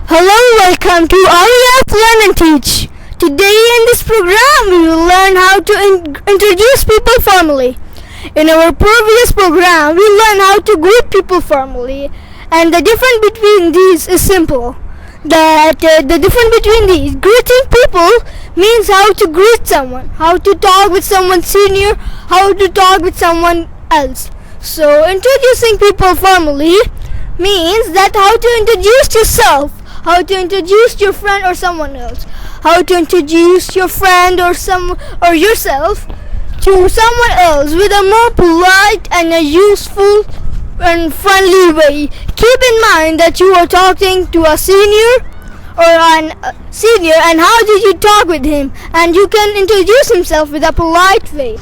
Hello, welcome to Aria's Learn and Teach. Today in this program we will learn how to introduce people formally. In our previous program we learned how to greet people formally, and the difference between these is simple. The difference between these, greeting people means how to greet someone, how to talk with someone senior, how to talk with someone else. So introducing people formally means that how to introduce yourself, how to introduce your friend or someone else, how to introduce your friend or yourself to someone else with a more polite and a useful and friendly way. Keep in mind that you are talking to a senior and how did you talk with him, and you can introduce himself with a polite way.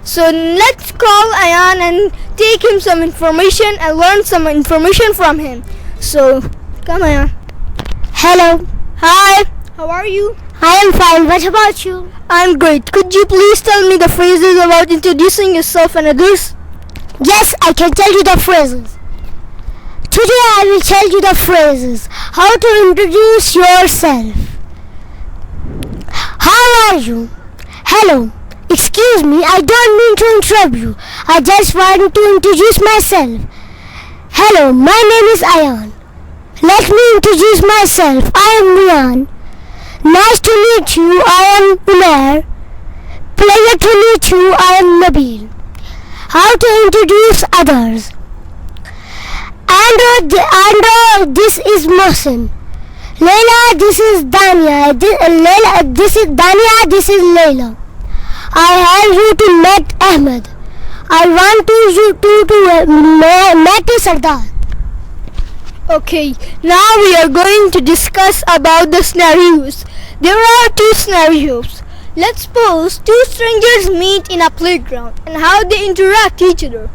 So let's call Ayan and take him some information and learn some information from him. So come Ayan. Hello. Hi, how are you? I am fine. What about you? I'm great. Could you please tell me the phrases about introducing yourself and others? Yes, I can tell you the phrases. Today I will tell you the phrases. How to introduce yourself. How are you? Hello. Excuse me, I don't mean to interrupt you. I just want to introduce myself. Hello, my name is Ayan. Let me introduce myself. I am Rian. Nice to meet you. I am Umair. Pleasure to meet you. I am Nabil. How to introduce others. And this is Mohsin. Leila, this is Dania. This is Dania. This is Leila. I have you to meet Ahmed. I want you to meet Sardar. Okay, now we are going to discuss about the scenarios. There are two scenarios. Let's suppose two strangers meet in a playground and how they interact each other.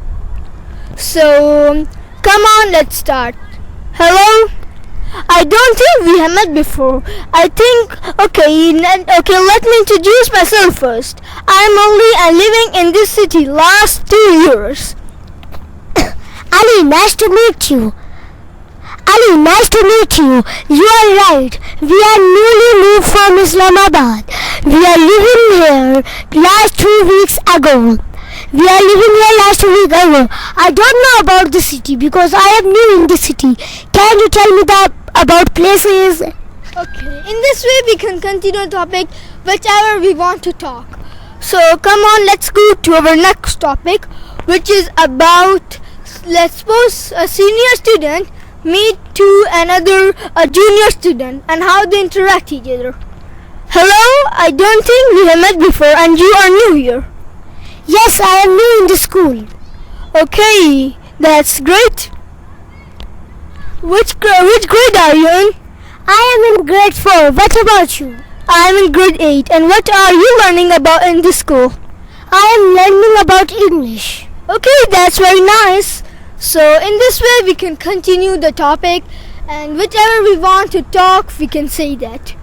So, come on, let's start. Hello? I don't think we have met before. Okay, let me introduce myself first. I'm Ali. Living in this city last 2 years. Ali, nice to meet you. Ali, nice to meet you. You are right. We are newly moved from Islamabad. We are living here last 2 weeks ago. I don't know about the city because I am new in the city. Can you tell me about places? Okay, in this way we can continue the topic whichever we want to talk. So come on, let's go to our next topic, which is about, let's suppose a senior student meet to a junior student and how they interact each other. Hello, I don't think we have met before and you are new here. Yes, I am new in the school. Okay, that's great. Which grade are you in? I am in grade 4. What about you? I am in grade 8. And what are you learning about in this school? I am learning about English. Okay, that's very nice. So in this way we can continue the topic, and whichever we want to talk we can say that.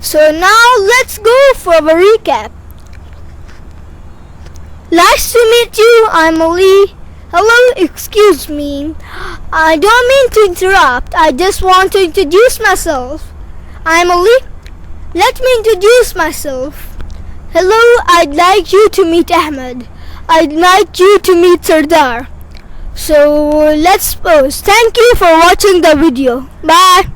So now let's go for a recap. Nice to meet you. I'm Ali. Hello, excuse me. I don't mean to interrupt. I just want to introduce myself. I'm Ali. Let me introduce myself. Hello, I'd like you to meet Ahmed. I'd like you to meet Sardar. So let's pause. Thank you for watching the video. Bye.